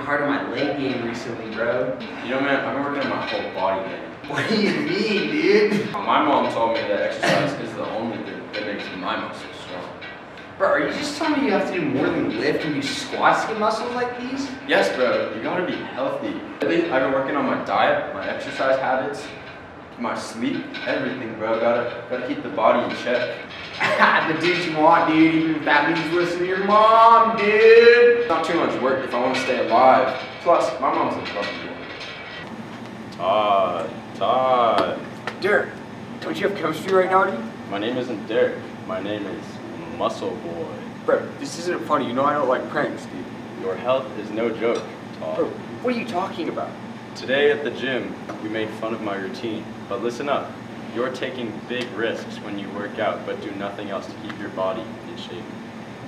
hard on my leg game recently, bro. You know, man, I've been working on my whole body, man. What do you mean, dude? My mom told me that exercise is the only thing that makes my muscles strong. Bro, are you just telling me you have to do more than lift and do squats to get muscles like these? Yes, bro, you gotta be healthy. Lately, I've been working on my diet, my exercise habits, my sleep, everything, bro. Gotta keep the body in check. The dude you want, dude, even if that means listening to your mom, dude. Not too much work if I want to stay alive. Plus, my mom's a fucking woman. Todd. Derek, don't you have chemistry right now, dude? My name isn't Derek. My name is Muscle Boy. Bro, this isn't funny. You know I don't like pranks, dude. Your health is no joke, Todd. Bro, what are you talking about? Today at the gym, we made fun of my routine. But listen up. You're taking big risks when you work out, but do nothing else to keep your body in shape.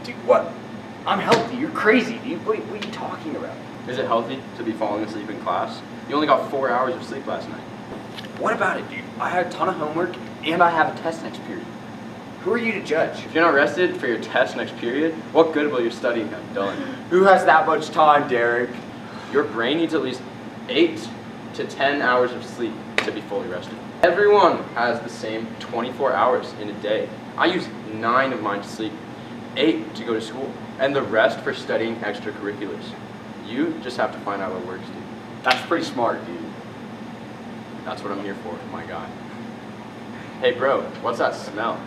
Dude, what? I'm healthy. You're crazy, dude. What are you talking about? Is it healthy to be falling asleep in class? You only got 4 hours of sleep last night. What about it, dude? I had a ton of homework, and I have a test next period. Who are you to judge? If you're not rested for your test next period, what good will your studying have done? Who has that much time, Derek? Your brain needs at least 8 to 10 hours of sleep to be fully rested. Everyone has the same 24 hours in a day. I use 9 of mine to sleep, 8 to go to school, and the rest for studying extracurriculars. You just have to find out what works, dude. That's pretty smart, dude. That's what I'm here for, my guy. Hey bro, what's that smell?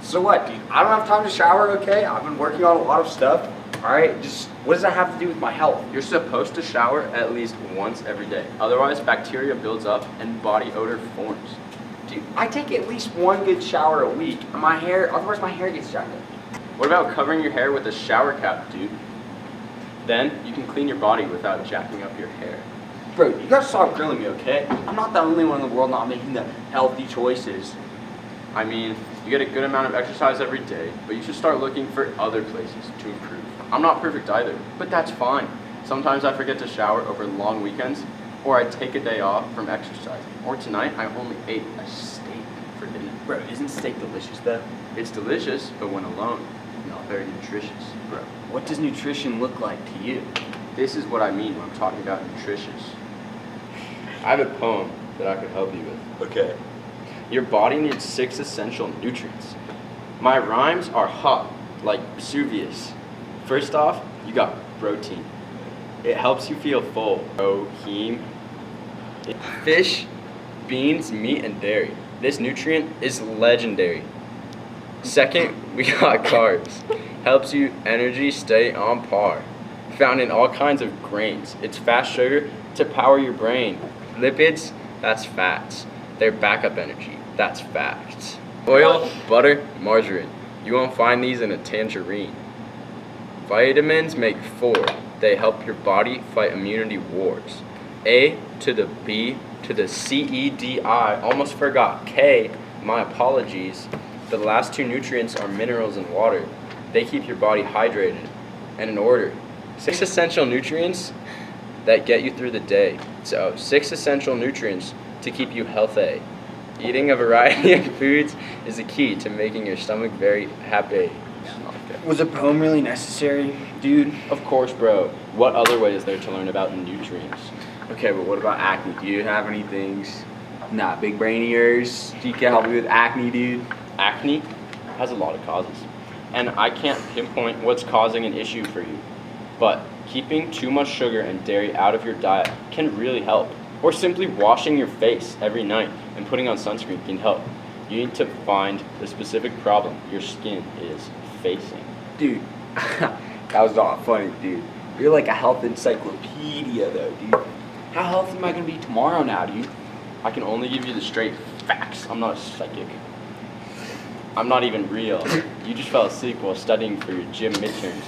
So what, dude? I don't have time to shower, okay? I've been working on a lot of stuff. Alright, just what does that have to do with my health? You're supposed to shower at least once every day. Otherwise, bacteria builds up and body odor forms. Dude, I take at least one good shower a week. And otherwise my hair gets jacked up. What about covering your hair with a shower cap, dude? Then you can clean your body without jacking up your hair. Bro, you gotta stop grilling me, okay? I'm not the only one in the world not making the healthy choices. I mean, you get a good amount of exercise every day, but you should start looking for other places to improve. I'm not perfect either, but that's fine. Sometimes I forget to shower over long weekends, or I take a day off from exercising. Or tonight, I only ate a steak for dinner. Bro, isn't steak delicious though? It's delicious, but when alone, not very nutritious, bro. What does nutrition look like to you? This is what I mean when I'm talking about nutritious. I have a poem that I could help you with. Okay. Your body needs 6 essential nutrients. My rhymes are hot, like Vesuvius. First off, you got protein. It helps you feel full. Protein. Fish, beans, meat, and dairy. This nutrient is legendary. Second, we got carbs. Helps you energy stay on par. Found in all kinds of grains. It's fast sugar to power your brain. Lipids, that's fats. They're backup energy. That's facts. Oil, butter, margarine. You won't find these in a tangerine. Vitamins make 4. They help your body fight immunity wars. A to the B to the C, E, D, I. Almost forgot K. My apologies. The last 2 nutrients are minerals and water. They keep your body hydrated and in order. 6 essential nutrients that get you through the day. So 6 essential nutrients to keep you healthy. Eating a variety of foods is the key to making your stomach very happy. Was a poem really necessary, dude? Of course, bro. What other way is there to learn about nutrients? Okay, but what about acne? Do you have any things? Nah, big brain of yours. You can help me with acne, dude. Acne has a lot of causes, and I can't pinpoint what's causing an issue for you. But keeping too much sugar and dairy out of your diet can really help. Or simply washing your face every night and putting on sunscreen can help. You need to find the specific problem your skin is facing. Dude, that was not funny, dude. You're like a health encyclopedia, though, dude. How healthy am I gonna be tomorrow now, dude? I can only give you the straight facts. I'm not a psychic. I'm not even real. You just fell asleep while studying for your gym midterms.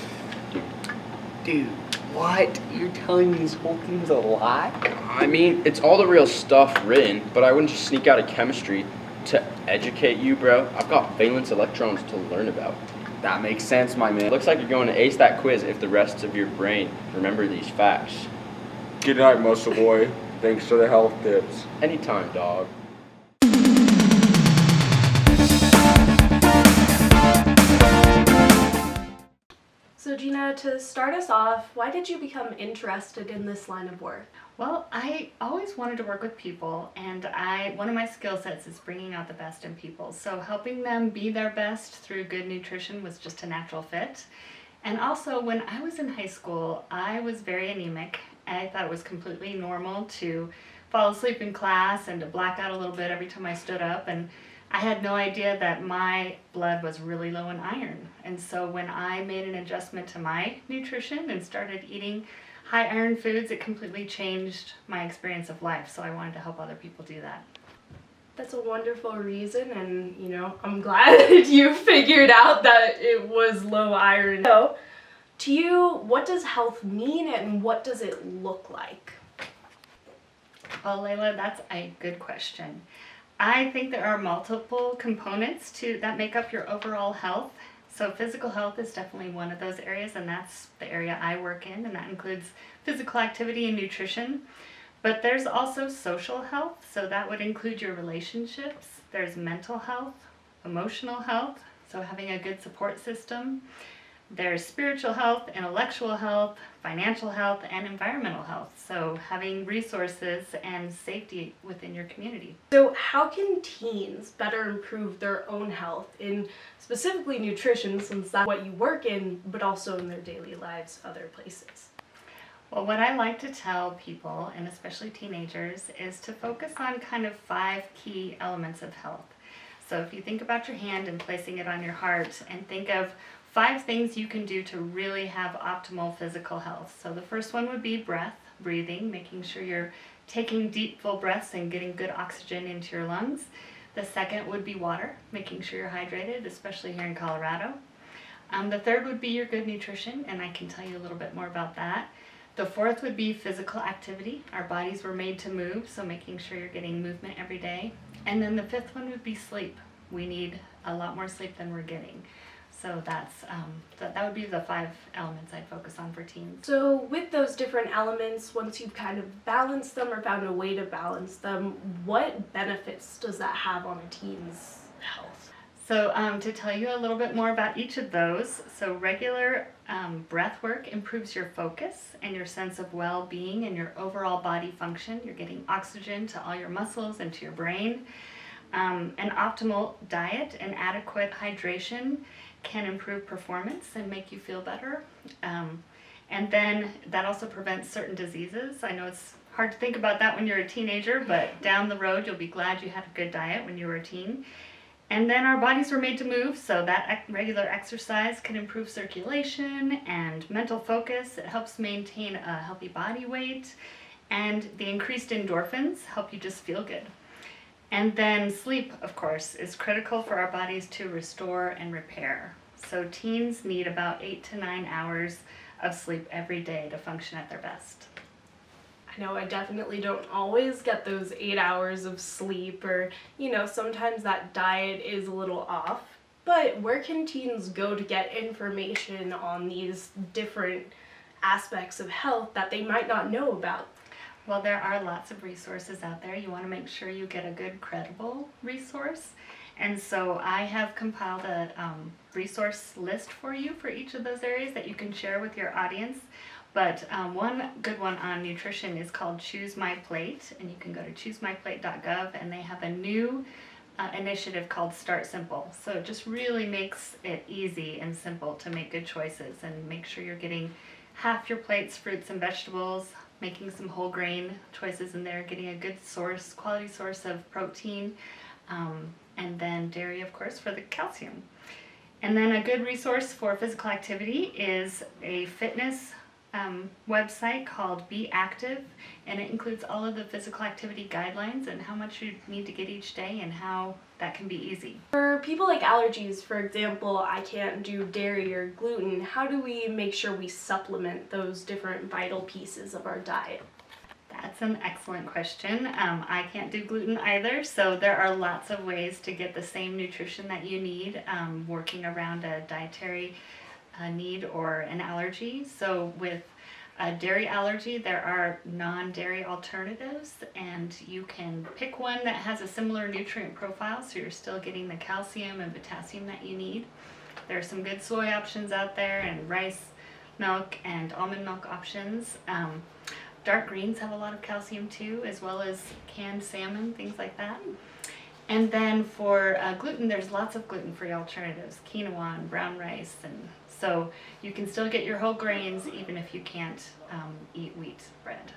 Dude, what? You're telling me this whole thing's a lie? I mean, it's all the real stuff written, but I wouldn't just sneak out of chemistry to educate you, bro. I've got valence electrons to learn about. That makes sense, my man. Looks like you're going to ace that quiz if the rest of your brain remember these facts. Good night, muscle boy. Thanks for the health tips. Anytime, dog. So So Gina, to start us off, why did you become interested in this line of work? Well, I always wanted to work with people, and one of my skill sets is bringing out the best in people. So helping them be their best through good nutrition was just a natural fit. And also, when I was in high school, I was very anemic. I thought it was completely normal to fall asleep in class and to black out a little bit every time I stood up. And I had no idea that my blood was really low in iron. And so when I made an adjustment to my nutrition and started eating high iron foods, it completely changed my experience of life. So I wanted to help other people do that. That's a wonderful reason, and I'm glad you figured out that it was low iron. So, to you, what does health mean and what does it look like? Well, Layla, that's a good question. I think there are multiple components that make up your overall health. So physical health is definitely one of those areas, and that's the area I work in, and that includes physical activity and nutrition. But there's also social health, so that would include your relationships. There's mental health, emotional health, so having a good support system. There's spiritual health, intellectual health, financial health, and environmental health. So having resources and safety within your community. So how can teens better improve their own health in specifically nutrition, since that's what you work in, but also in their daily lives, other places? Well, what I like to tell people, and especially teenagers, is to focus on kind of 5 key elements of health. So if you think about your hand and placing it on your heart, and think of 5 things you can do to really have optimal physical health. So the first one would be breathing, making sure you're taking deep, full breaths and getting good oxygen into your lungs. The second would be water, making sure you're hydrated, especially here in Colorado. The third would be your good nutrition, and I can tell you a little bit more about that. The fourth would be physical activity. Our bodies were made to move, so making sure you're getting movement every day. And then the fifth one would be sleep. We need a lot more sleep than we're getting. So that would be the 5 elements I'd focus on for teens. So with those different elements, once you've kind of balanced them or found a way to balance them, what benefits does that have on a teen's health? So to tell you a little bit more about each of those, so regular breath work improves your focus and your sense of well-being and your overall body function. You're getting oxygen to all your muscles and to your brain. An optimal diet and adequate hydration can improve performance and make you feel better. And then that also prevents certain diseases. I know it's hard to think about that when you're a teenager, but down the road you'll be glad you had a good diet when you were a teen. And then our bodies were made to move, so that regular exercise can improve circulation and mental focus. It helps maintain a healthy body weight, and the increased endorphins help you just feel good. And then sleep, of course, is critical for our bodies to restore and repair. So teens need about 8 to 9 hours of sleep every day to function at their best. I know I definitely don't always get those 8 hours of sleep, or, sometimes that diet is a little off. But where can teens go to get information on these different aspects of health that they might not know about? Well, there are lots of resources out there. You want to make sure you get a good, credible resource. And so I have compiled a resource list for you for each of those areas that you can share with your audience. But one good one on nutrition is called Choose My Plate, and you can go to choosemyplate.gov, and they have a new initiative called Start Simple. So it just really makes it easy and simple to make good choices and make sure you're getting half your plates fruits and vegetables, making some whole grain choices in there, getting a good quality source of protein, and then dairy, of course, for the calcium. And then a good resource for physical activity is a fitness website called Be Active, and it includes all of the physical activity guidelines and how much you need to get each day and how that can be easy. For people like allergies, for example, I can't do dairy or gluten. How do we make sure we supplement those different vital pieces of our diet? That's an excellent question. I can't do gluten either, so there are lots of ways to get the same nutrition that you need, working around a dietary need or an allergy. So with a dairy allergy, there are non-dairy alternatives, and you can pick one that has a similar nutrient profile so you're still getting the calcium and potassium that you need. There are some good soy options out there, and rice milk and almond milk options. Dark greens have a lot of calcium too, as well as canned salmon, things like that. And then for gluten, there's lots of gluten-free alternatives, quinoa and brown rice, and so you can still get your whole grains even if you can't eat wheat bread.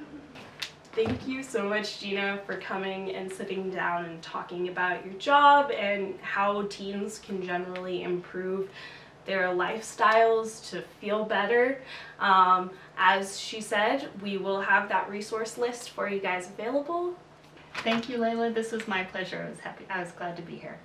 Thank you so much, Gina, for coming and sitting down and talking about your job and how teens can generally improve their lifestyles to feel better. As she said, we will have that resource list for you guys available. Thank you, Layla. This was my pleasure. I was glad to be here.